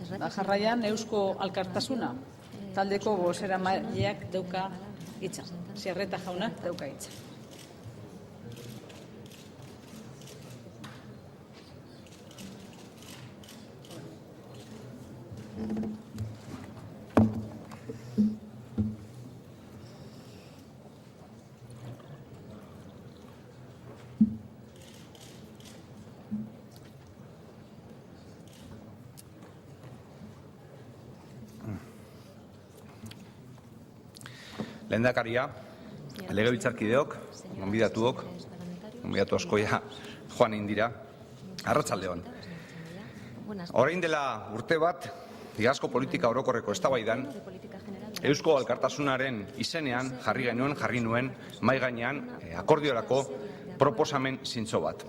Jarraian Eusko Alkartasuna taldeko bozeramaileak dauka hitza. Zierreta jaunak dauka hitza. Lehendakaria, legebiltzarkideok, gonbidatuok, gonbidatu askoia joan indira, arratsaldeon. Orain dela urte bat, iazko politika orokorreko eztabaidan, Eusko Alkartasunaren izenean jarri nuen mahai gainean akordiorako proposamen zintzo bat.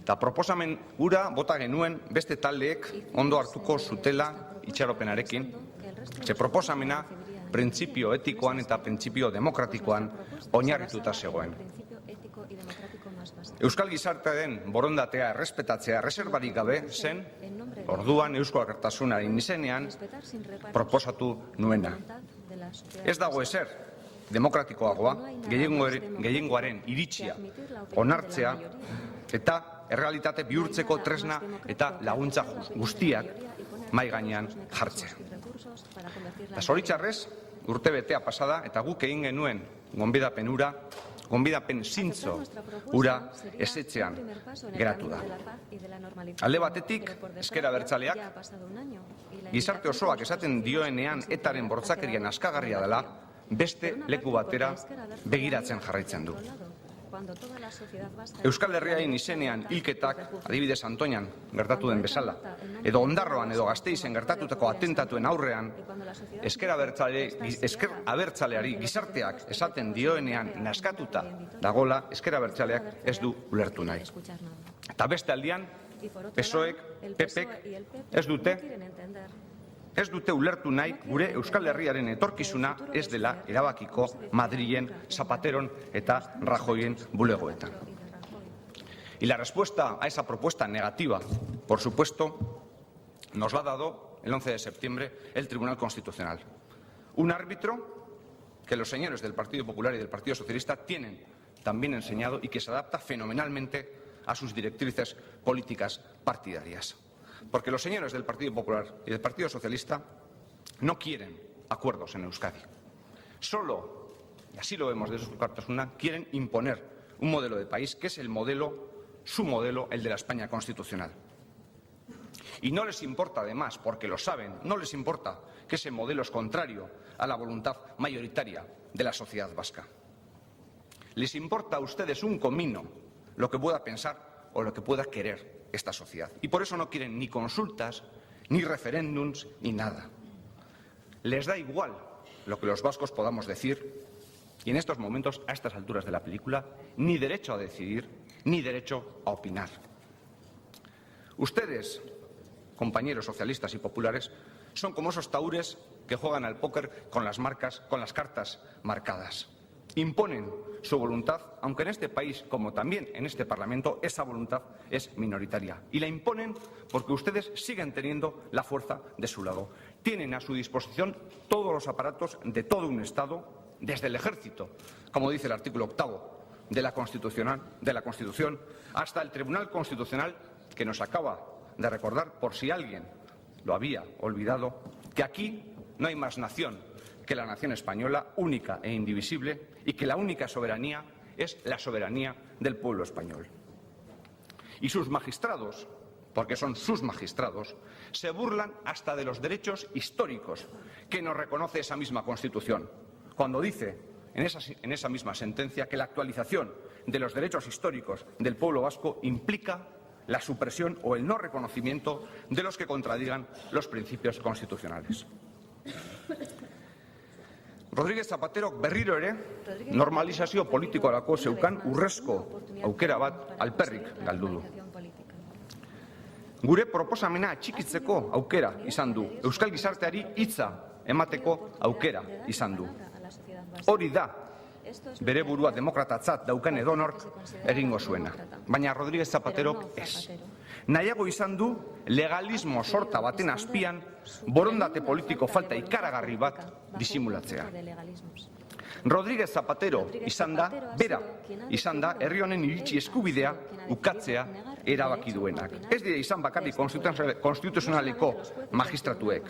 Eta proposamen hura bota genuen beste taldeek ondo hartuko zutela itxaropenarekin, ze proposamena printzipio etikoan eta printzipio demokratikoan oinarrituta zegoen. Euskal gizartearen borondatea errespetatzea erreserbarik gabe zen, orduan Eusko Alkartasunaren izenean proposatu nuena. Ez dago ezer demokratikoagoa, gehiengoaren iritzia onartzea eta errealitate bihurtzeko tresna eta laguntza guztiak mahai gainean jartzea. Eta zoritxarrez, urte betea pasada eta guk egin genuen gonbidapen zintzo hura ezetzean geratu da. Alde batetik, ezker abertzaleak, gizarte osoak esaten dioenean etaren bortzakerian askagarria dela, beste leku batera begiratzen jarraitzen du. Euskal Herriaren izenean hilketak, adibidez Antoñan gertatu den bezala, edo Ondarroan edo Gasteizen gertatutako atentatuen aurrean, ezker abertzaleari gizarteak esaten dioenean naskatuta dagola, ezker abertzaleak ez du ulertu nahi. Eta beste aldian, PSOEk, PPek ez dute ulertu nahi gure Euskal Herriaren etorkizuna ez dela erabakiko Madrilen, Zapateron eta Rajoyen bulegoetan. Y la respuesta a esa propuesta negativa, por supuesto, nos la ha dado el 11 de septiembre el Tribunal Constitucional. Un árbitro que los señores del Partido Popular y del Partido Socialista tienen también enseñado y que se adapta fenomenalmente a sus directrices políticas partidarias. Porque los señores del Partido Popular y del Partido Socialista no quieren acuerdos en Euskadi. Solo, y así lo vemos desde su Alkartasuna, quieren imponer un modelo de país que es el modelo, su modelo, el de la España constitucional. Y no les importa, además, porque lo saben, no les importa que ese modelo es contrario a la voluntad mayoritaria de la sociedad vasca. Les importa a ustedes un comino lo que pueda pensar o lo que pueda querer esta sociedad. Y por eso no quieren ni consultas, ni referéndums, ni nada. Les da igual lo que los vascos podamos decir y en estos momentos, a estas alturas de la película, ni derecho a decidir, ni derecho a opinar. Ustedes, compañeros socialistas y populares, son como esos taúres que juegan al póker con las cartas marcadas. Imponen su voluntad, aunque en este país, como también en este Parlamento, esa voluntad es minoritaria. Y la imponen porque ustedes siguen teniendo la fuerza de su lado. Tienen a su disposición todos los aparatos de todo un Estado, desde el Ejército, como dice el artículo 8º de la Constitución, hasta el Tribunal Constitucional, que nos acaba de recordar, por si alguien lo había olvidado, que aquí no hay más nación que la nación española, única e indivisible, y que la única soberanía es la soberanía del pueblo español. Y sus magistrados, porque son sus magistrados, se burlan hasta de los derechos históricos que nos reconoce esa misma Constitución, cuando dice en esa misma sentencia que la actualización de los derechos históricos del pueblo vasco implica la supresión o el no reconocimiento de los que contradigan los principios constitucionales. Rodríguez Zapaterok berriro ere normalizazio politikorako zeukan urrezko aukera bat alperrik galdu du. Gure proposamena atxikitzeko aukera izan du, euskal gizarteari hitza emateko aukera izan du. Hori da bere burua demokratatzat daukan edonork egingo zuena, baina Rodríguez Zapaterok ez. Nahiago izan du legalismo sorta baten azpian borondate politiko falta ikaragarri bat disimulatzea. Rodríguez Zapatero izan da, bera, izan da, herri honen iritzi eskubidea ukatzea erabaki duenak. Ez dira izan bakarrik konstituzionaleko magistratuek.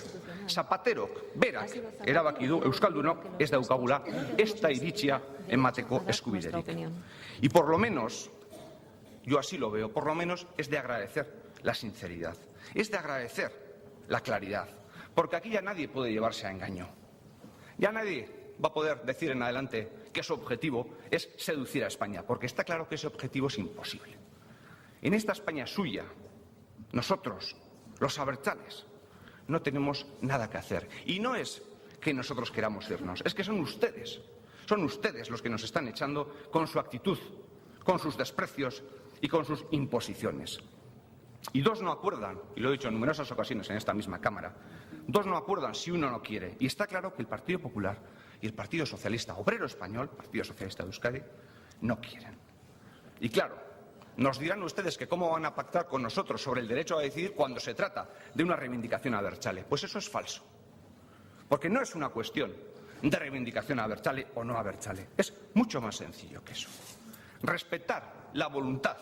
Zapaterok, berak, erabaki du Euskaldunok ez daukagula ez da iritzia emateko eskubiderik. Y por lo menos, yo así lo veo, por lo menos es de agradecer la sinceridad, es de agradecer la claridad, porque aquí ya nadie puede llevarse a engaño. Ya nadie va a poder decir en adelante que su objetivo es seducir a España, porque está claro que ese objetivo es imposible. En esta España suya, nosotros, los abertzales, no tenemos nada que hacer. Y no es que nosotros queramos irnos, es que son ustedes los que nos están echando con su actitud, con sus desprecios y con sus imposiciones. Y dos no acuerdan, y lo he dicho en numerosas ocasiones en esta misma Cámara, dos no acuerdan si uno no quiere. Y está claro que el Partido Popular y el Partido Socialista Obrero Español, Partido Socialista de Euskadi, no quieren. Y claro, nos dirán ustedes que cómo van a pactar con nosotros sobre el derecho a decidir cuando se trata de una reivindicación abertzale. Pues eso es falso. Porque no es una cuestión de reivindicación abertzale o no abertzale. Es mucho más sencillo que eso. Respetar la voluntad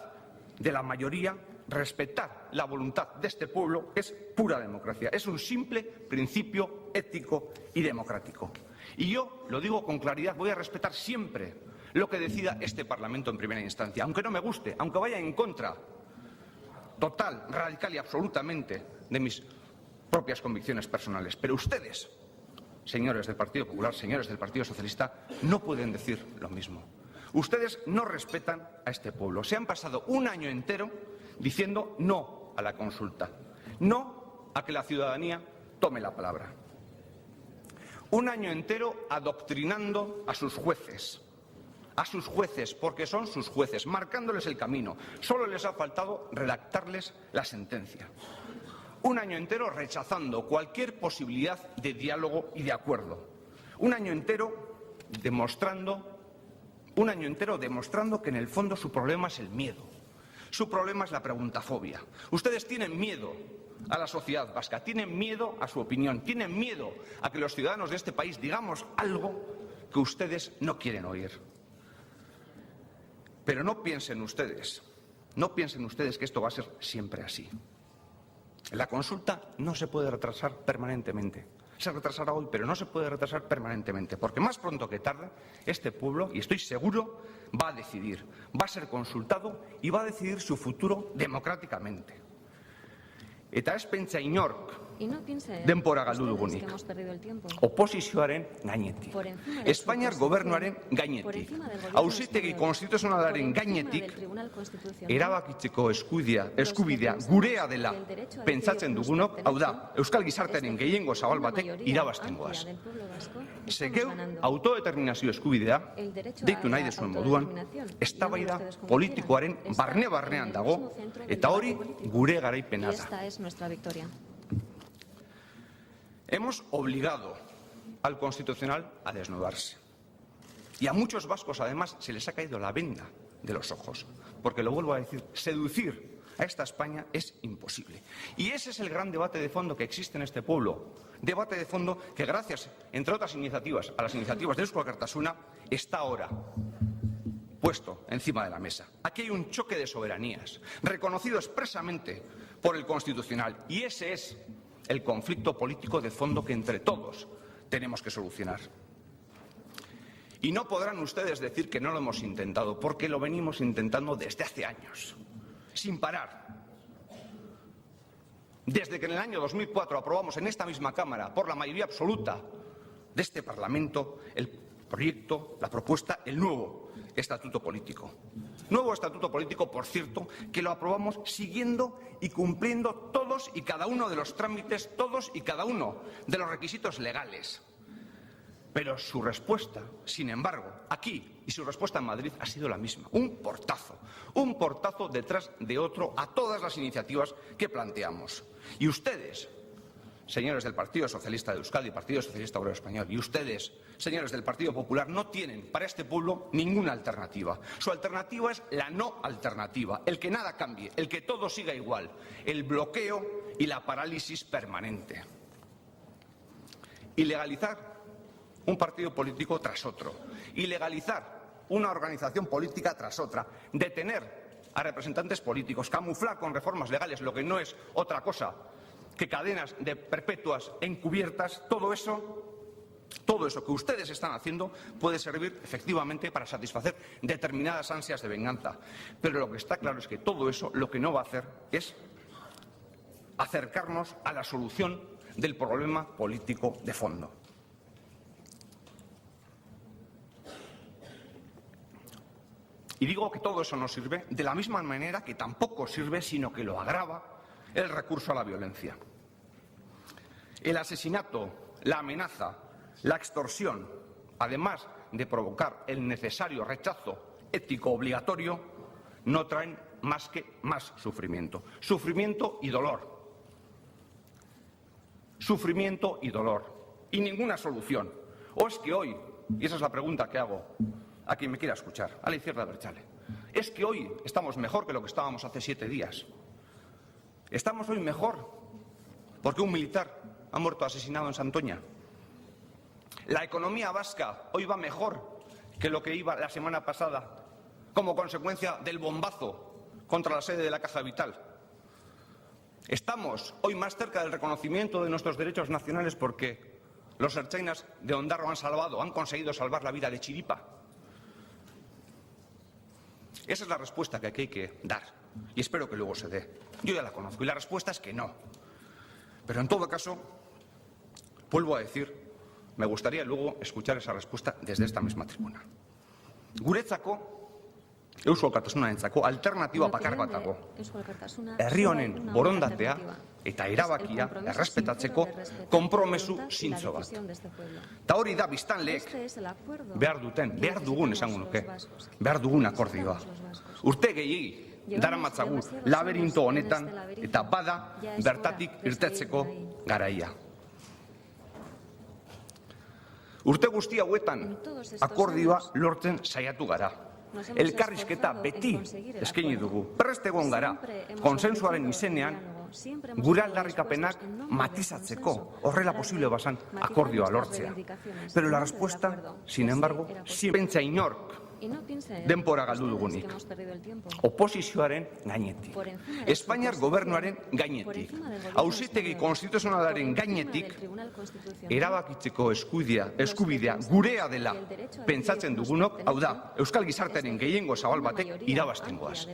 de la mayoría, respetar la voluntad de este pueblo es pura democracia. Es un simple principio ético y democrático. Y yo, lo digo con claridad, voy a respetar siempre lo que decida este Parlamento en primera instancia, aunque no me guste, aunque vaya en contra total, radical y absolutamente de mis propias convicciones personales. Pero ustedes, señores del Partido Popular, señores del Partido Socialista, no pueden decir lo mismo. Ustedes no respetan a este pueblo. Se han pasado un año entero diciendo no a la consulta, no a que la ciudadanía tome la palabra. Un año entero adoctrinando a sus jueces, porque son sus jueces, marcándoles el camino. Solo les ha faltado redactarles la sentencia. Un año entero rechazando cualquier posibilidad de diálogo y de acuerdo. Un año entero demostrando que en el fondo su problema es el miedo. Su problema es la preguntafobia. Ustedes tienen miedo a la sociedad vasca, tienen miedo a su opinión, tienen miedo a que los ciudadanos de este país digamos algo que ustedes no quieren oír. Pero no piensen ustedes que esto va a ser siempre así. La consulta no se puede retrasar permanentemente. Se retrasará hoy, pero no se puede retrasar permanentemente, porque más pronto que tarde este pueblo, y estoy seguro, va a decidir, va a ser consultado y va a decidir su futuro democráticamente. Eta ez pentsa inork denbora galdu dugunik. Oposizioaren gainetik. Espainiar gobernuaren gainetik. Auzitegi konstituzionalaren gainetik erabakitzeko eskubidea gurea dela pentsatzen dugunok, hau da, Euskal Gizartearen gehiengo zabal batek irabazten goaz. Segeu autodeterminazio eskubidea, deitu nahi dezuen moduan, eztabaida politikoaren barne-barnean dago, eta hori gure garaipena da. Nuestra victoria. Hemos obligado al Constitucional a desnudarse. Y a muchos vascos, además, se les ha caído la venda de los ojos. Porque, lo vuelvo a decir, seducir a esta España es imposible. Y ese es el gran debate de fondo que existe en este pueblo. Debate de fondo que, gracias, entre otras iniciativas, a las iniciativas de Eusko Alkartasuna, está ahora puesto encima de la mesa. Aquí hay un choque de soberanías, reconocido expresamente por el Constitucional. Y ese es el conflicto político de fondo que entre todos tenemos que solucionar. Y no podrán ustedes decir que no lo hemos intentado, porque lo venimos intentando desde hace años, sin parar. Desde que en el año 2004 aprobamos en esta misma Cámara, por la mayoría absoluta de este Parlamento, el proyecto, la propuesta, el nuevo estatuto político. Nuevo estatuto político, por cierto, que lo aprobamos siguiendo y cumpliendo todos y cada uno de los trámites, todos y cada uno de los requisitos legales. Pero su respuesta, sin embargo, aquí y su respuesta en Madrid ha sido la misma. Un portazo detrás de otro a todas las iniciativas que planteamos. Y ustedes, señores del Partido Socialista de Euskadi, Partido Socialista Obrero Español, y ustedes, señores del Partido Popular, no tienen para este pueblo ninguna alternativa. Su alternativa es la no alternativa, el que nada cambie, el que todo siga igual, el bloqueo y la parálisis permanente. Ilegalizar un partido político tras otro, ilegalizar una organización política tras otra, detener a representantes políticos, camuflar con reformas legales lo que no es otra cosa que cadenas de perpetuas encubiertas, todo eso que ustedes están haciendo puede servir efectivamente para satisfacer determinadas ansias de venganza. Pero lo que está claro es que todo eso lo que no va a hacer es acercarnos a la solución del problema político de fondo. Y digo que todo eso no sirve de la misma manera que tampoco sirve, sino que lo agrava, el recurso a la violencia. El asesinato, la amenaza, la extorsión, además de provocar el necesario rechazo ético obligatorio, no traen más que más sufrimiento. Sufrimiento y dolor. Sufrimiento y dolor. Y ninguna solución. O es que hoy, y esa es la pregunta que hago a quien me quiera escuchar, a la izquierda Abertzale, es que hoy estamos mejor que lo que estábamos hace 7 días. Estamos hoy mejor porque un militar ha muerto asesinado en Santoña. La economía vasca hoy va mejor que lo que iba la semana pasada como consecuencia del bombazo contra la sede de la Caja Vital. Estamos hoy más cerca del reconocimiento de nuestros derechos nacionales porque los ertzainas de Ondarro han conseguido salvar la vida de Chiripa. Esa es la respuesta que aquí hay que dar y espero que luego se dé. Yo ya la conozco y la respuesta es que no. Pero en todo caso, vuelvo a decir, me gustaría luego escuchar esa respuesta desde esta misma tribuna. Guretzako, Eusko Alkartasunarentzako alternatiba bakar bat dago. Herri honen borondatea eta erabakia errespetatzeko konpromesu zintzo bat. Ta hori da biztanleek behar dugun esango nuke, behar dugun akordioa. Urte gehiegi daramatzagu laberinto honetan eta bada bertatik irtetzeko garaia. Urte guzti hauetan akordioa lortzen saiatu gara. Elkarrizketa beti eskaini dugu. Prest egon gara, konsensuaren izenean, gure aldarrikapenak matizatzeko, horrela posible bazan akordioa lortzea. Pero la respuesta, sin embargo, pentsa inork denbora galdu dugunik. Oposizioaren gainetik. Espainiar gobernuaren gainetik. Auzitegi konstituzionalaren gainetik erabakitzeko eskubidea gurea dela pentsatzen dugunok, hau da, Euskal Gizartearen gehiengo zabal batek irabazten goaz.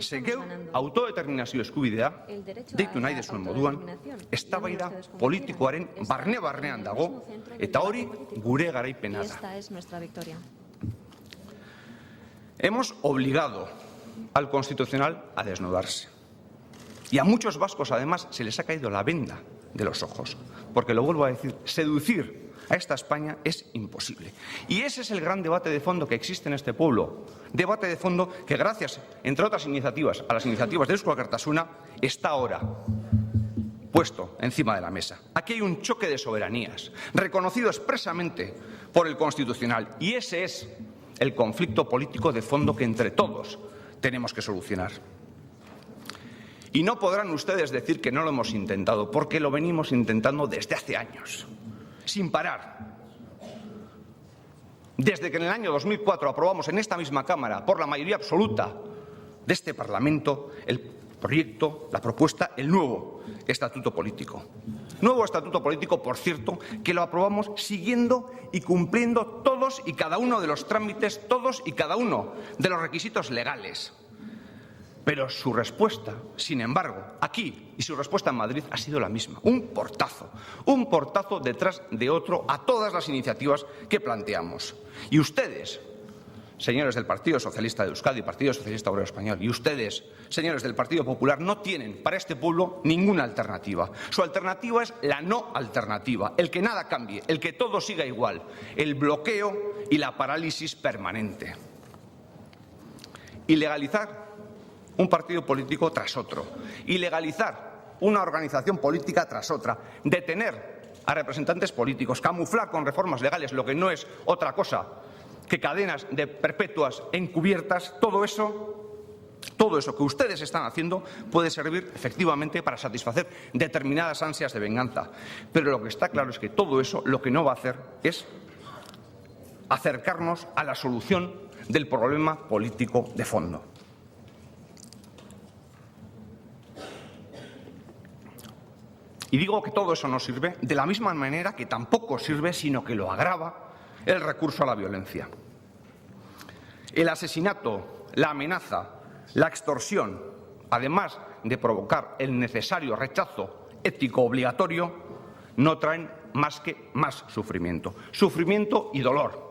Segeu autodeterminazio eskubidea, deitu nahi dezuen moduan, eztabaida politikoaren barne-barnean dago, eta hori gure garaipena da. Hemos obligado al Constitucional a desnudarse. Y a muchos vascos, además, se les ha caído la venda de los ojos. Porque, lo vuelvo a decir, seducir a esta España es imposible. Y ese es el gran debate de fondo que existe en este pueblo. Debate de fondo que, gracias, entre otras iniciativas, a las iniciativas de Eusko Alkartasuna, está ahora puesto encima de la mesa. Aquí hay un choque de soberanías, reconocido expresamente por el Constitucional. Y ese es el conflicto político de fondo que entre todos tenemos que solucionar. Y no podrán ustedes decir que no lo hemos intentado, porque lo venimos intentando desde hace años, sin parar. Desde que en el año 2004 aprobamos en esta misma Cámara, por la mayoría absoluta de este Parlamento, el proyecto, la propuesta, el nuevo estatuto político. Nuevo estatuto político, por cierto, que lo aprobamos siguiendo y cumpliendo todos y cada uno de los trámites, todos y cada uno de los requisitos legales. Pero su respuesta, sin embargo, aquí y su respuesta en Madrid ha sido la misma. Un portazo detrás de otro a todas las iniciativas que planteamos. Y ustedes, señores del Partido Socialista de Euskadi, Partido Socialista Obrero Español, y ustedes, señores del Partido Popular, no tienen para este pueblo ninguna alternativa. Su alternativa es la no alternativa, el que nada cambie, el que todo siga igual, el bloqueo y la parálisis permanente. Ilegalizar un partido político tras otro. Ilegalizar una organización política tras otra, detener a representantes políticos, camuflar con reformas legales lo que no es otra cosa que cadenas de perpetuas encubiertas, todo eso que ustedes están haciendo puede servir efectivamente para satisfacer determinadas ansias de venganza. Pero lo que está claro es que todo eso lo que no va a hacer es acercarnos a la solución del problema político de fondo. Y digo que todo eso no sirve de la misma manera que tampoco sirve, sino que lo agrava, el recurso a la violencia. El asesinato, la amenaza, la extorsión, además de provocar el necesario rechazo ético obligatorio, no traen más que más sufrimiento. Sufrimiento y dolor.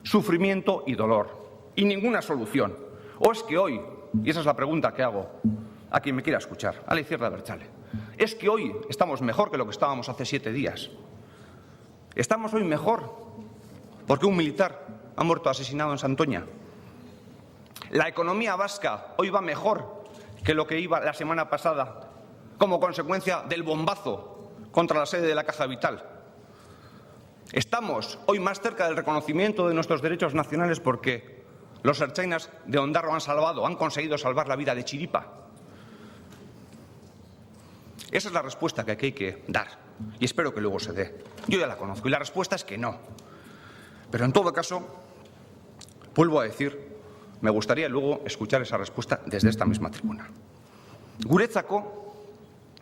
Sufrimiento y dolor. Y ninguna solución. O es que hoy, y esa es la pregunta que hago a quien me quiera escuchar, a la izquierda abertzale, es que hoy estamos mejor que lo que estábamos hace 7 días. Estamos hoy mejor porque un militar ha muerto asesinado en Santoña. La economía vasca hoy va mejor que lo que iba la semana pasada como consecuencia del bombazo contra la sede de la Caja Vital. Estamos hoy más cerca del reconocimiento de nuestros derechos nacionales porque los ertzainas de Ondarro han conseguido salvar la vida de Chiripa. Esa es la respuesta que aquí hay que dar y espero que luego se dé. Yo ya la conozco y la respuesta es que no. Pero en todo caso, vuelvo a decir, me gustaría luego escuchar esa respuesta desde esta misma tribuna. Guretzako,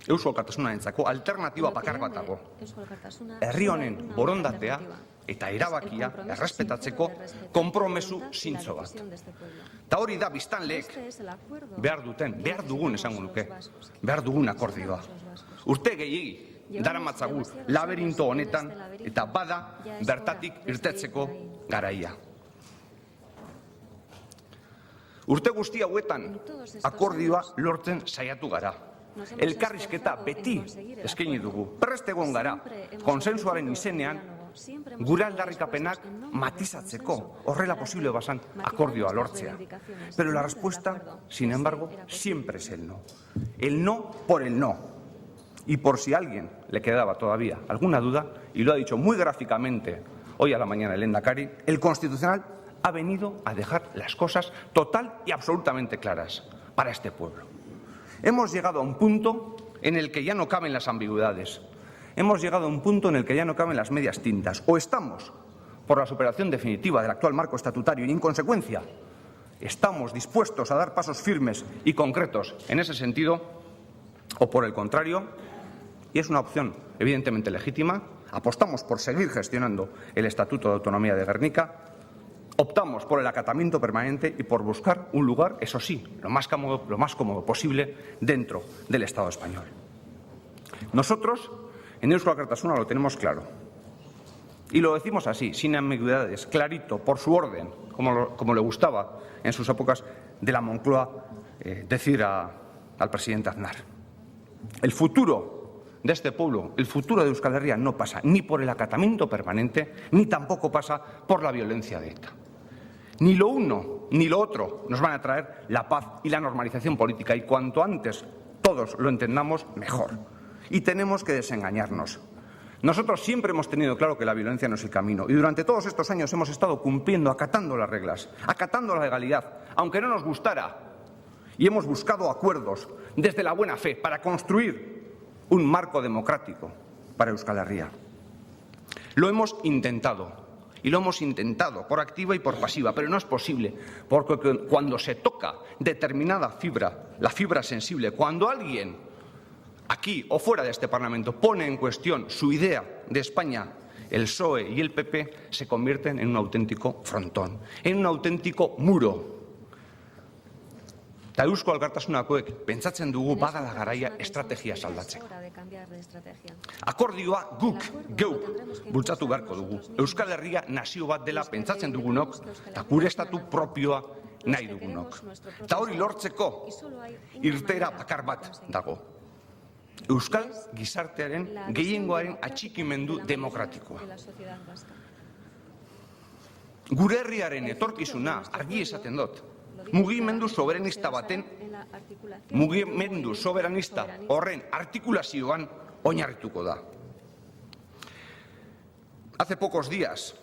Eusko Alkartasunarentzako alternatiba bakar bat dago. Herri honen borondatea eta erabakia errespetatzeko konpromesu zintzo bat. Eta hori da biztanleek behar dugun esango nuke, behar dugun akordioa. Urte gehiegi daramatzagu laberinto honetan eta bada bertatik irtetzeko garaia. Urte guzti hauetan akordioa lortzen saiatu gara. Elkarrizketa beti eskaini dugu. Prest egon gara, konsensuaren izenean, gure aldarrikapenak matizatzeko, horrela posible bazan akordioa lortzea. Pero la respuesta, sin embargo, siempre es el no. El no por el no. Y por si a alguien le quedaba todavía alguna duda, y lo ha dicho muy gráficamente hoy a la mañana el Lehendakari, el Constitucional ha venido a dejar las cosas total y absolutamente claras para este pueblo. Hemos llegado a un punto en el que ya no caben las ambigüedades. Hemos llegado a un punto en el que ya no caben las medias tintas. O estamos por la superación definitiva del actual marco estatutario y, en consecuencia, estamos dispuestos a dar pasos firmes y concretos en ese sentido, o por el contrario, y es una opción evidentemente legítima, apostamos por seguir gestionando el Estatuto de Autonomía de Gernika, optamos por el acatamiento permanente y por buscar un lugar, eso sí, lo más cómodo posible dentro del Estado español. Nosotros, en Eusko Alkartasuna, lo tenemos claro. Y lo decimos así, sin ambigüedades, clarito, por su orden, como le gustaba en sus épocas de la Moncloa decir al presidente Aznar. El futuro de este pueblo, el futuro de Euskal Herria no pasa ni por el acatamiento permanente, ni tampoco pasa por la violencia de ETA. Ni lo uno ni lo otro nos van a traer la paz y la normalización política, y cuanto antes todos lo entendamos, mejor. Y tenemos que desengañarnos. Nosotros siempre hemos tenido claro que la violencia no es el camino, y durante todos estos años hemos estado cumpliendo, acatando las reglas, acatando la legalidad, aunque no nos gustara, y hemos buscado acuerdos desde la buena fe para construir un marco democrático para Euskal Herria. Lo hemos intentado. Y lo hemos intentado por activa y por pasiva, pero no es posible, porque cuando se toca determinada fibra, la fibra sensible, cuando alguien aquí o fuera de este Parlamento pone en cuestión su idea de España, el PSOE y el PP se convierten en un auténtico frontón, en un auténtico muro. Eta Eusko Alkartasunakoek pentsatzen dugu badala garaia estrategia aldatzeko. Akordioa geuk bultzatu beharko dugu. Euskal Herria nazio bat dela pentsatzen dugunok eta gure estatu propioa nahi dugunok. Eta hori lortzeko irteera bakar bat dago. Euskal gizartearen gehiengoaren atxikimendu demokratikoa. Gure herriaren etorkizuna argi esaten dut. mugimendu soberanista baten, mugimendu soberanista horren artikulazioan oinarrituko da. Hace pocos días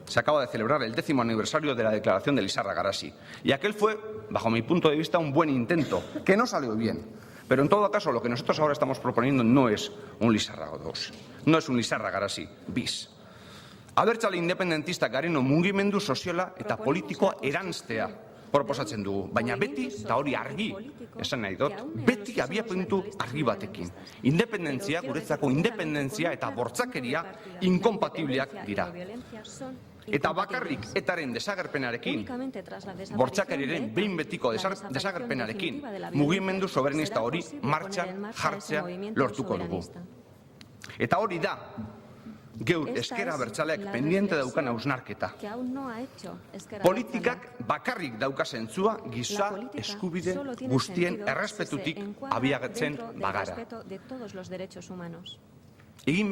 se acaba de celebrar el 10º aniversario de la declaración de Lizarra Garasi. Y aquel fue, bajo mi punto de vista, un buen intento, que no salió bien. Pero en todo caso, lo que nosotros ahora estamos proponiendo no es un Lizarra 2, no es un Lizarra Garasi bis. Abertzale independentista gareno mugimendu soziala eta politikoa eranstea proposatzen dugu. Baina beti, eta hori argi, esan nahi dut, beti abiapuntu argi batekin. Independentzia, guretzako independentzia eta bortzakeria inkompatibleak dira. Eta bakarrik etaren desagerpenarekin, bortzakeriaren behin betiko desagerpenarekin, mugimendu soberanista hori martxan jartzea lortuko dugu. Eta hori da, geur ezker abertzaleak pendiente daukan hausnarketa. Politikak bakarrik dauka zentzua giza eskubide guztien errespetutik abiatzen bagara. Egin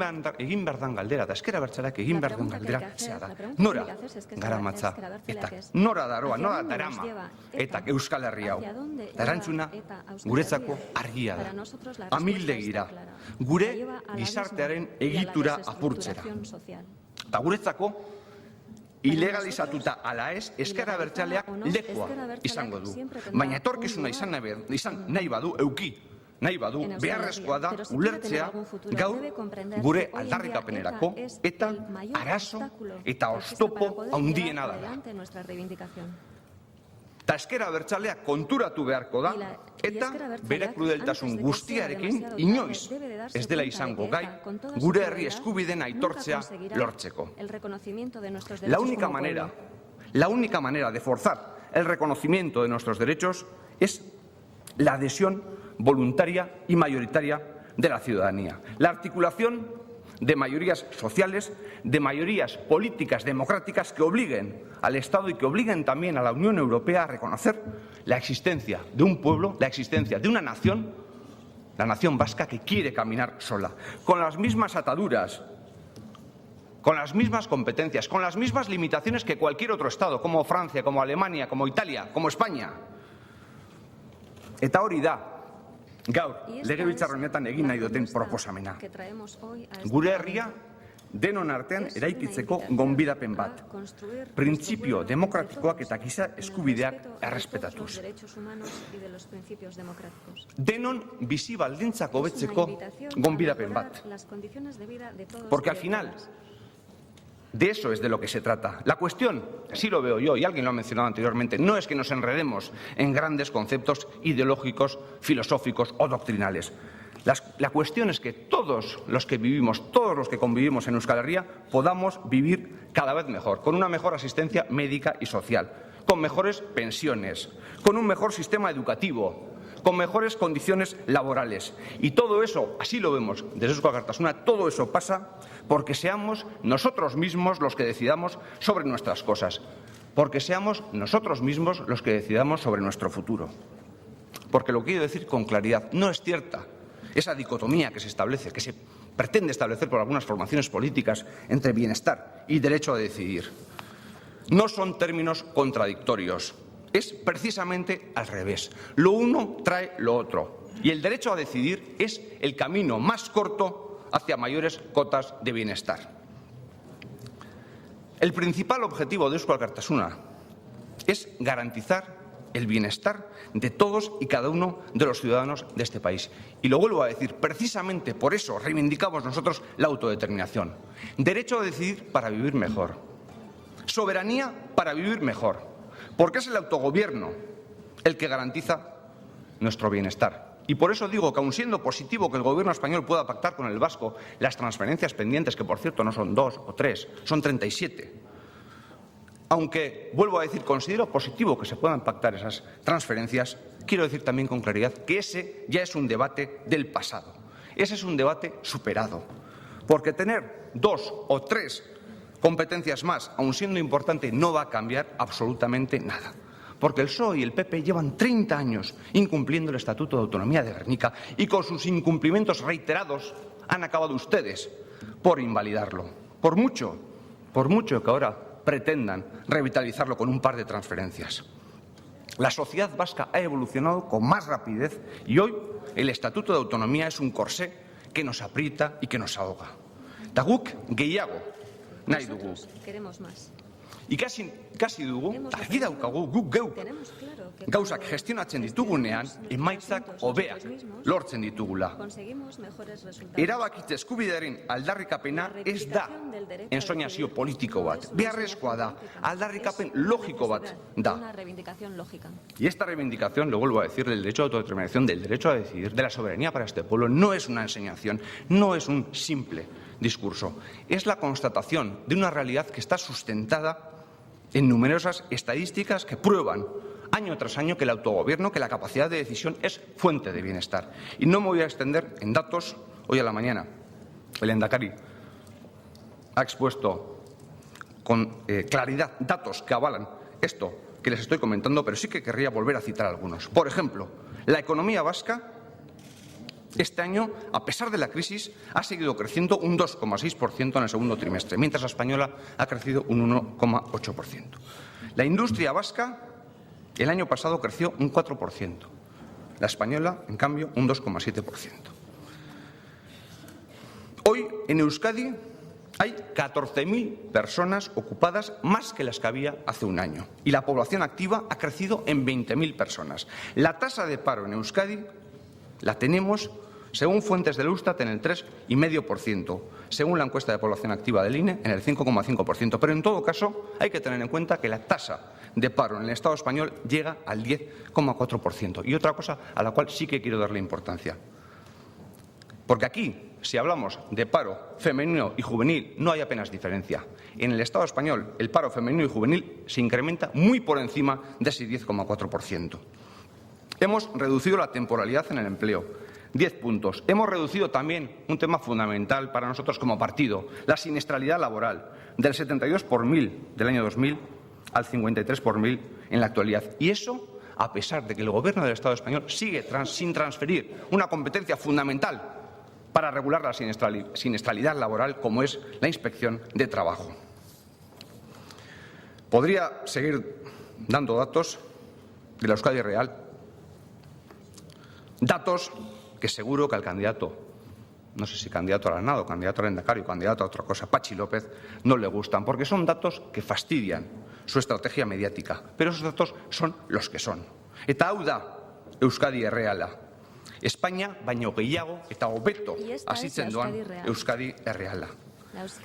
behar dan galdera, eta ezker abertzaleak egin behar dan galdera zea da. Nora garamatza eta nora daroa, nora darama eta Euskal Herri hau. Erantzuna guretzako argia da. Amildegira, gure gizartearen egitura apurtzera. Eta guretzako, ilegalizatuta ala ez, ezker abertzaleak lekua izango du. Baina etorkizuna izan nahi badu, nahi badu, beharrezkoa da ulertzea gaur gure aldarrikapenerako eta arazo eta oztopo handiena da. Eta ezker abertzaleak konturatu beharko da eta bere krudeltasun guztiarekin inoiz ez dela izango gai gure herri eskubideen aitortzea lortzeko. La única manera de forzar el reconocimiento de nuestros derechos es la adhesión voluntaria y mayoritaria de la ciudadanía. La articulación de mayorías sociales, de mayorías políticas democráticas que obliguen al Estado y que obliguen también a la Unión Europea a reconocer la existencia de un pueblo, la existencia de una nación, la nación vasca, que quiere caminar sola, con las mismas ataduras, con las mismas competencias, con las mismas limitaciones que cualquier otro Estado, como Francia, como Alemania, como Italia, como España. Eta hori da, gaur, legebiltzar honetan egin nahi duten proposamena. Gure herria denon artean eraikitzeko gonbidapen bat. Printzipio demokratikoak eta giza eskubideak errespetatuz. Denon bizi baldintzak hobetzeko gonbidapen bat. Porque al final, de eso es de lo que se trata. La cuestión, así lo veo yo, y alguien lo ha mencionado anteriormente, no es que nos enredemos en grandes conceptos ideológicos, filosóficos o doctrinales. La cuestión es que todos los que convivimos en Euskal Herria, podamos vivir cada vez mejor, con una mejor asistencia médica y social, con mejores pensiones, con un mejor sistema educativo, con mejores condiciones laborales. Y todo eso, así lo vemos desde Eusko Alkartasuna, todo eso pasa porque seamos nosotros mismos los que decidamos sobre nuestras cosas, porque seamos nosotros mismos los que decidamos sobre nuestro futuro. Porque lo quiero decir con claridad, no es cierta esa dicotomía que se establece, que se pretende establecer por algunas formaciones políticas entre bienestar y derecho a decidir. No son términos contradictorios. Es precisamente al revés. Lo uno trae lo otro. Y el derecho a decidir es el camino más corto hacia mayores cotas de bienestar. El principal objetivo de Eusko Alkartasuna es garantizar el bienestar de todos y cada uno de los ciudadanos de este país. Y lo vuelvo a decir, precisamente por eso reivindicamos nosotros la autodeterminación. Derecho a decidir para vivir mejor. Soberanía para vivir mejor. Porque es el autogobierno el que garantiza nuestro bienestar. Y por eso digo que, aun siendo positivo que el Gobierno español pueda pactar con el vasco las transferencias pendientes, que por cierto no son 2 o 3, son 37, aunque, vuelvo a decir, considero positivo que se puedan pactar esas transferencias, quiero decir también con claridad que ese ya es un debate del pasado. Ese es un debate superado. Porque tener 2 o 3 competencias más, aun siendo importante, no va a cambiar absolutamente nada. Porque el PSOE y el PP llevan 30 años incumpliendo el Estatuto de Autonomía de Gernika y con sus incumplimientos reiterados han acabado ustedes por invalidarlo. Por mucho que ahora pretendan revitalizarlo con un par de transferencias. La sociedad vasca ha evolucionado con más rapidez y hoy el Estatuto de Autonomía es un corsé que nos aprieta y que nos ahoga. Ta guk gehiago nahi dugu. Queremos más. Ikasi dugu, argi daukagu guk geuk gauzak gestionatzen ditugunean emaitzak hobeak lortzen ditugula. Erabakitze eskubidearen aldarrikapena ez da ensoñazio politiko bat, beharrezkoa da, aldarrikapen logiko bat da. Y esta reivindicación, lo vuelvo a decir, del derecho a autodeterminación, del derecho a decidir, de la soberanía para este pueblo, no es una ensoñación, no es un simple discurso, es la constatación de una realidad que está sustentada en numerosas estadísticas que prueban año tras año que el autogobierno, que la capacidad de decisión es fuente de bienestar. Y no me voy a extender en datos. Hoy a la mañana el Lehendakari ha expuesto con claridad datos que avalan esto que les estoy comentando, pero sí que querría volver a citar algunos. Por ejemplo, la economía vasca este año, a pesar de la crisis, ha seguido creciendo un 2,6% en el segundo trimestre, mientras la española ha crecido un 1,8%. La industria vasca el año pasado creció un 4%, la española, en cambio, un 2,7%. Hoy, en Euskadi, hay 14.000 personas ocupadas más que las que había hace un año y la población activa ha crecido en 20.000 personas. La tasa de paro en Euskadi la tenemos, según fuentes del Eustat, en el 3,5%, según la encuesta de población activa del INE, en el 5,5%. Pero, en todo caso, hay que tener en cuenta que la tasa de paro en el Estado español llega al 10,4%. Y otra cosa a la cual sí que quiero darle importancia. Porque aquí, si hablamos de paro femenino y juvenil, no hay apenas diferencia. En el Estado español, el paro femenino y juvenil se incrementa muy por encima de ese 10,4%. Hemos reducido la temporalidad en el empleo, 10 puntos. Hemos reducido también un tema fundamental para nosotros como partido, la siniestralidad laboral, del 72 por 1000 del año 2000 al 53 por 1000 en la actualidad. Y eso a pesar de que el Gobierno del Estado español sigue sin transferir una competencia fundamental para regular la siniestralidad laboral, como es la inspección de trabajo. Podría seguir dando datos de la Euskadi real. Datos que seguro que al candidato, no sé si candidato al Senado, candidato al Lehendakari o candidato a otra cosa, Patxi López, no le gustan, porque son datos que fastidian su estrategia mediática. Pero esos datos son los que son. Eta hau da Euskadi erreala. España baino gehiago eta hobeto hasitzen doan Euskadi erreala.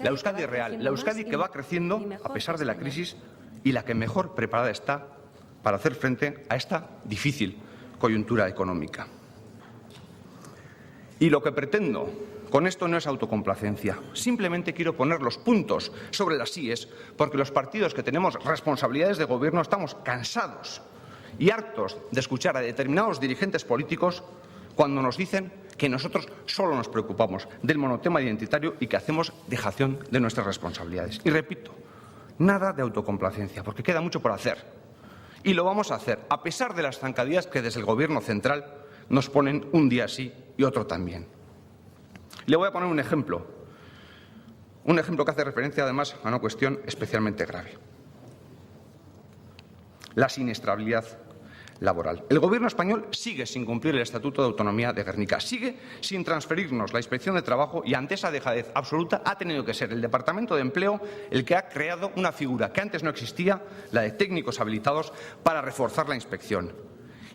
La Euskadi real, la Euskadi que va creciendo a pesar de la crisis y la que mejor preparada está para hacer frente a esta difícil coyuntura económica. Y lo que pretendo con esto no es autocomplacencia. Simplemente quiero poner los puntos sobre las íes porque los partidos que tenemos responsabilidades de gobierno estamos cansados y hartos de escuchar a determinados dirigentes políticos cuando nos dicen que nosotros solo nos preocupamos del monotema identitario y que hacemos dejación de nuestras responsabilidades. Y repito, nada de autocomplacencia, porque queda mucho por hacer. Y lo vamos a hacer, a pesar de las zancadillas que desde el Gobierno central nos ponen un día sí y otro también. Le voy a poner un ejemplo que hace referencia además a una cuestión especialmente grave. La siniestralidad laboral. El Gobierno español sigue sin cumplir el Estatuto de Autonomía de Gernika, sigue sin transferirnos la inspección de trabajo y ante esa dejadez absoluta ha tenido que ser el Departamento de Empleo el que ha creado una figura que antes no existía, la de técnicos habilitados, para reforzar la inspección.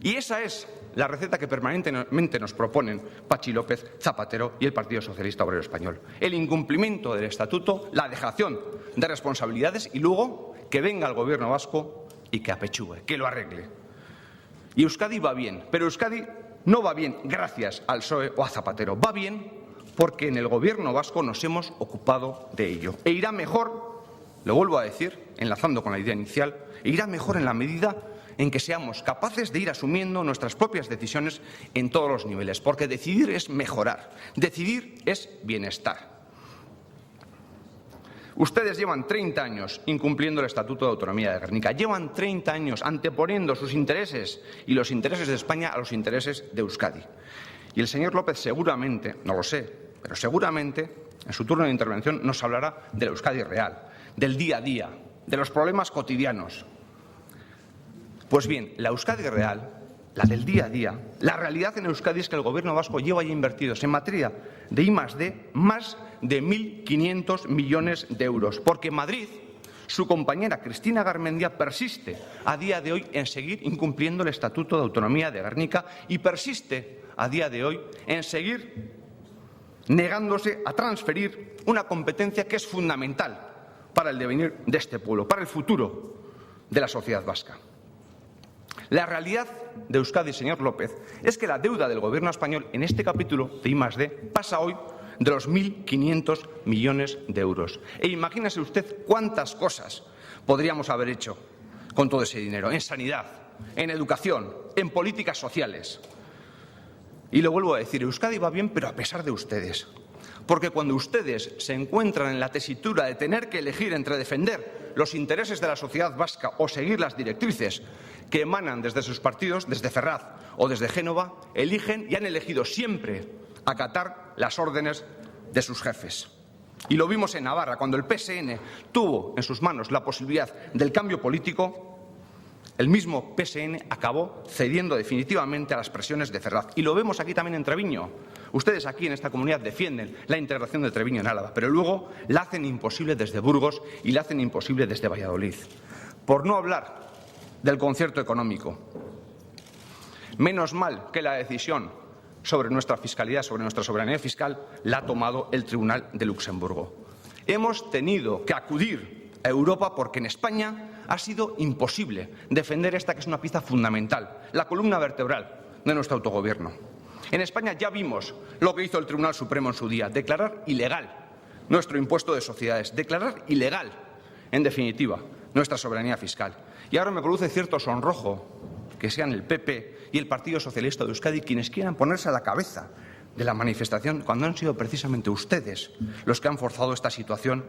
Y esa es la receta que permanentemente nos proponen Patxi López, Zapatero y el Partido Socialista Obrero Español. El incumplimiento del Estatuto, la dejación de responsabilidades y luego que venga el Gobierno vasco y que apechugue, que lo arregle. Y Euskadi va bien, pero Euskadi no va bien gracias al PSOE o a Zapatero. Va bien porque en el Gobierno vasco nos hemos ocupado de ello. E irá mejor, lo vuelvo a decir, enlazando con la idea inicial, e irá mejor en la medida en que seamos capaces de ir asumiendo nuestras propias decisiones en todos los niveles. Porque decidir es mejorar, decidir es bienestar. Ustedes llevan 30 años incumpliendo el Estatuto de Autonomía de Gernika. Llevan 30 años anteponiendo sus intereses y los intereses de España a los intereses de Euskadi. Y el señor López seguramente, no lo sé, pero seguramente en su turno de intervención nos hablará de la Euskadi real, del día a día de los problemas cotidianos. Pues bien, la Euskadi real, la del día a día, la realidad en Euskadi es que el Gobierno vasco lleva ya invertidos en materia de I+D más de 1.500 millones de euros, porque en Madrid su compañera Cristina Garmendia persiste a día de hoy en seguir incumpliendo el Estatuto de Autonomía de Gernika y persiste a día de hoy en seguir negándose a transferir una competencia que es fundamental para el devenir de este pueblo, para el futuro de la sociedad vasca. La realidad de Euskadi, señor López, es que la deuda del Gobierno español en este capítulo de I+D pasa hoy de los 1.500 millones de euros. E imagínese usted cuántas cosas podríamos haber hecho con todo ese dinero, en sanidad, en educación, en políticas sociales. Y lo vuelvo a decir, Euskadi va bien, pero a pesar de ustedes. Porque cuando ustedes se encuentran en la tesitura de tener que elegir entre defender los intereses de la sociedad vasca o seguir las directrices que emanan desde sus partidos, desde Ferraz o desde Génova, eligen y han elegido siempre acatar las órdenes de sus jefes. Y lo vimos en Navarra, cuando el PSN tuvo en sus manos la posibilidad del cambio político. El mismo PSN acabó cediendo definitivamente a las presiones de Ferraz. Y lo vemos aquí también en Treviño. Ustedes aquí en esta comunidad defienden la integración de Treviño en Álava, pero luego la hacen imposible desde Burgos y la hacen imposible desde Valladolid. Por no hablar del concierto económico. Menos mal que la decisión sobre nuestra fiscalidad, sobre nuestra soberanía fiscal, la ha tomado el Tribunal de Luxemburgo. Hemos tenido que acudir a Europa porque en España ha sido imposible defender esta que es una pieza fundamental, la columna vertebral de nuestro autogobierno. En España ya vimos lo que hizo el Tribunal Supremo en su día, declarar ilegal nuestro impuesto de sociedades, declarar ilegal, en definitiva, nuestra soberanía fiscal. Y ahora me produce cierto sonrojo que sean el PP y el Partido Socialista de Euskadi quienes quieran ponerse a la cabeza de la manifestación cuando han sido precisamente ustedes los que han forzado esta situación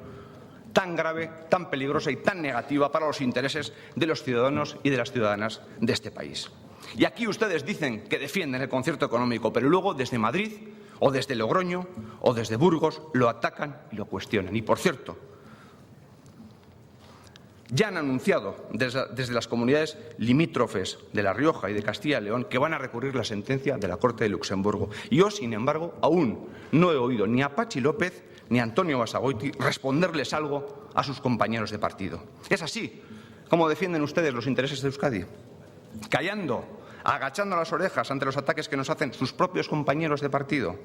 tan grave, tan peligrosa y tan negativa para los intereses de los ciudadanos y de las ciudadanas de este país. Y aquí ustedes dicen que defienden el concierto económico, pero luego desde Madrid o desde Logroño o desde Burgos lo atacan y lo cuestionan. Y por cierto, ya han anunciado desde las comunidades limítrofes de La Rioja y de Castilla y León que van a recurrir la sentencia de la Corte de Luxemburgo. Y yo, sin embargo, aún no he oído ni a Patxi López ni a Antonio Basagoiti responderles algo a sus compañeros de partido. Es así como defienden ustedes los intereses de Euskadi, callando, agachando las orejas ante los ataques que nos hacen sus propios compañeros de partido.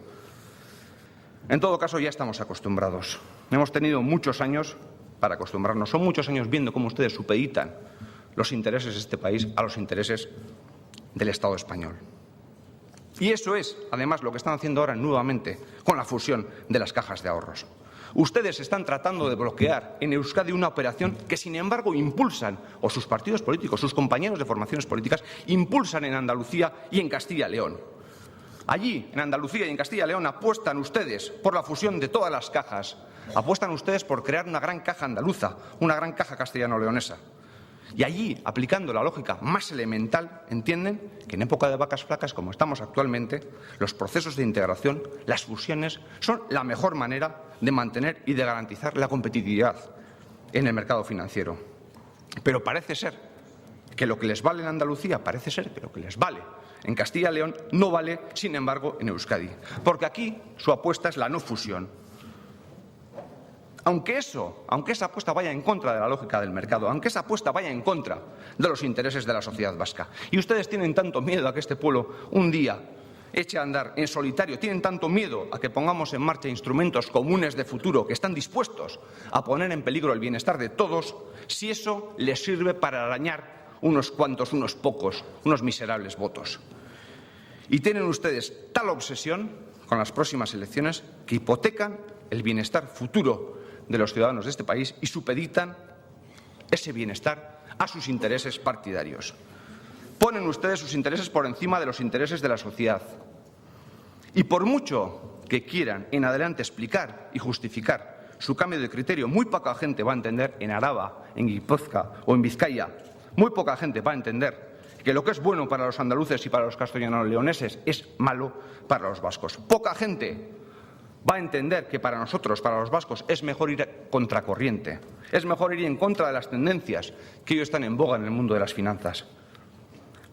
En todo caso, ya estamos acostumbrados. Hemos tenido muchos años para acostumbrarnos. Son muchos años viendo cómo ustedes supeditan los intereses de este país a los intereses del Estado español. Y eso es, además, lo que están haciendo ahora nuevamente con la fusión de las cajas de ahorros. Ustedes están tratando de bloquear en Euskadi una operación que, sin embargo, impulsan, o sus partidos políticos, sus compañeros de formaciones políticas, impulsan en Andalucía y en Castilla y León. Allí, en Andalucía y en Castilla y León, apuestan ustedes por la fusión de todas las cajas. Apuestan ustedes por crear una gran caja andaluza, una gran caja castellano-leonesa. Y allí, aplicando la lógica más elemental, entienden que en época de vacas flacas, como estamos actualmente, los procesos de integración, las fusiones, son la mejor manera de mantener y de garantizar la competitividad en el mercado financiero. Pero parece ser que lo que les vale en Andalucía, parece ser que lo que les vale en Castilla y León no vale, sin embargo, en Euskadi. Porque aquí su apuesta es la no fusión. Aunque esa apuesta vaya en contra de la lógica del mercado, aunque esa apuesta vaya en contra de los intereses de la sociedad vasca. Y ustedes tienen tanto miedo a que este pueblo un día eche a andar en solitario, tienen tanto miedo a que pongamos en marcha instrumentos comunes de futuro que están dispuestos a poner en peligro el bienestar de todos, si eso les sirve para arañar unos cuantos, unos pocos, unos miserables votos. Y tienen ustedes tal obsesión con las próximas elecciones que hipotecan el bienestar futuro de los ciudadanos de este país y supeditan ese bienestar a sus intereses partidarios. Ponen ustedes sus intereses por encima de los intereses de la sociedad. Y por mucho que quieran en adelante explicar y justificar su cambio de criterio, muy poca gente va a entender en Araba, en Guipúzcoa o en Vizcaya, muy poca gente va a entender que lo que es bueno para los andaluces y para los castellano-leoneses es malo para los vascos. Poca gente va a entender que para nosotros, para los vascos, es mejor ir contracorriente, es mejor ir en contra de las tendencias que hoy están en boga en el mundo de las finanzas.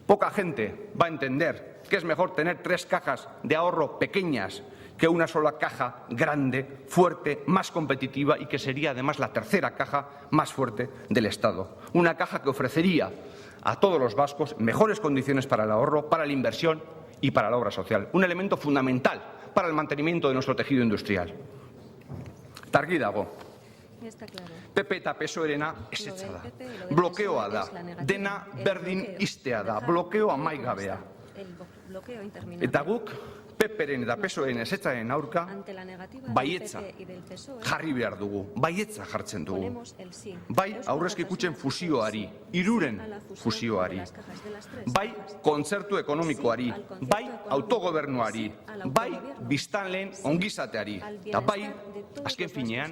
Poca gente va a entender que es mejor tener 3 cajas de ahorro pequeñas que una sola caja grande, fuerte, más competitiva y que sería además la tercera caja más fuerte del Estado. Una caja que ofrecería a todos los vascos mejores condiciones para el ahorro, para la inversión y para la obra social. Un elemento fundamental para el mantenimiento de nuestro tejido industrial. Argi dago. PP eta PSOE-rena ezetza da. Blokeoa da. Dena berdin ixtea da. Blokeoa amaigabea. Eta guk PP-ren eta PSOE-ren ezetzaren aurka baietza jarri behar dugu. Baietza jartzen dugu. Bai aurrezki kutxen fusioari, 3 fusioari. Bai kontzertu ekonomikoari, bai autogobernuari, bai biztanleen ongizateari, eta bai, azken finean,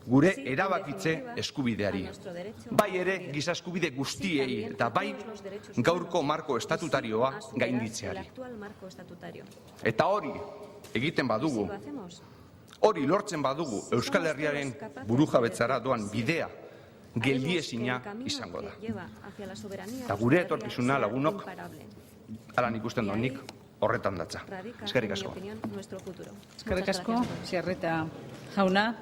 gure erabakitze eskubideari. Bai ere giza eskubide guztiei, eta bai gaurko marko estatutarioa gainditzeari. Eta hori egiten badugu, hori lortzen badugu Euskal Herriaren burujabetzara doan bidea geldiezina izango da. Eta gure etorkizuna lagunok, alan ikusten donik, horretan datza. Eskerrik asko. Eskerrik asko, Ziarreta jauna.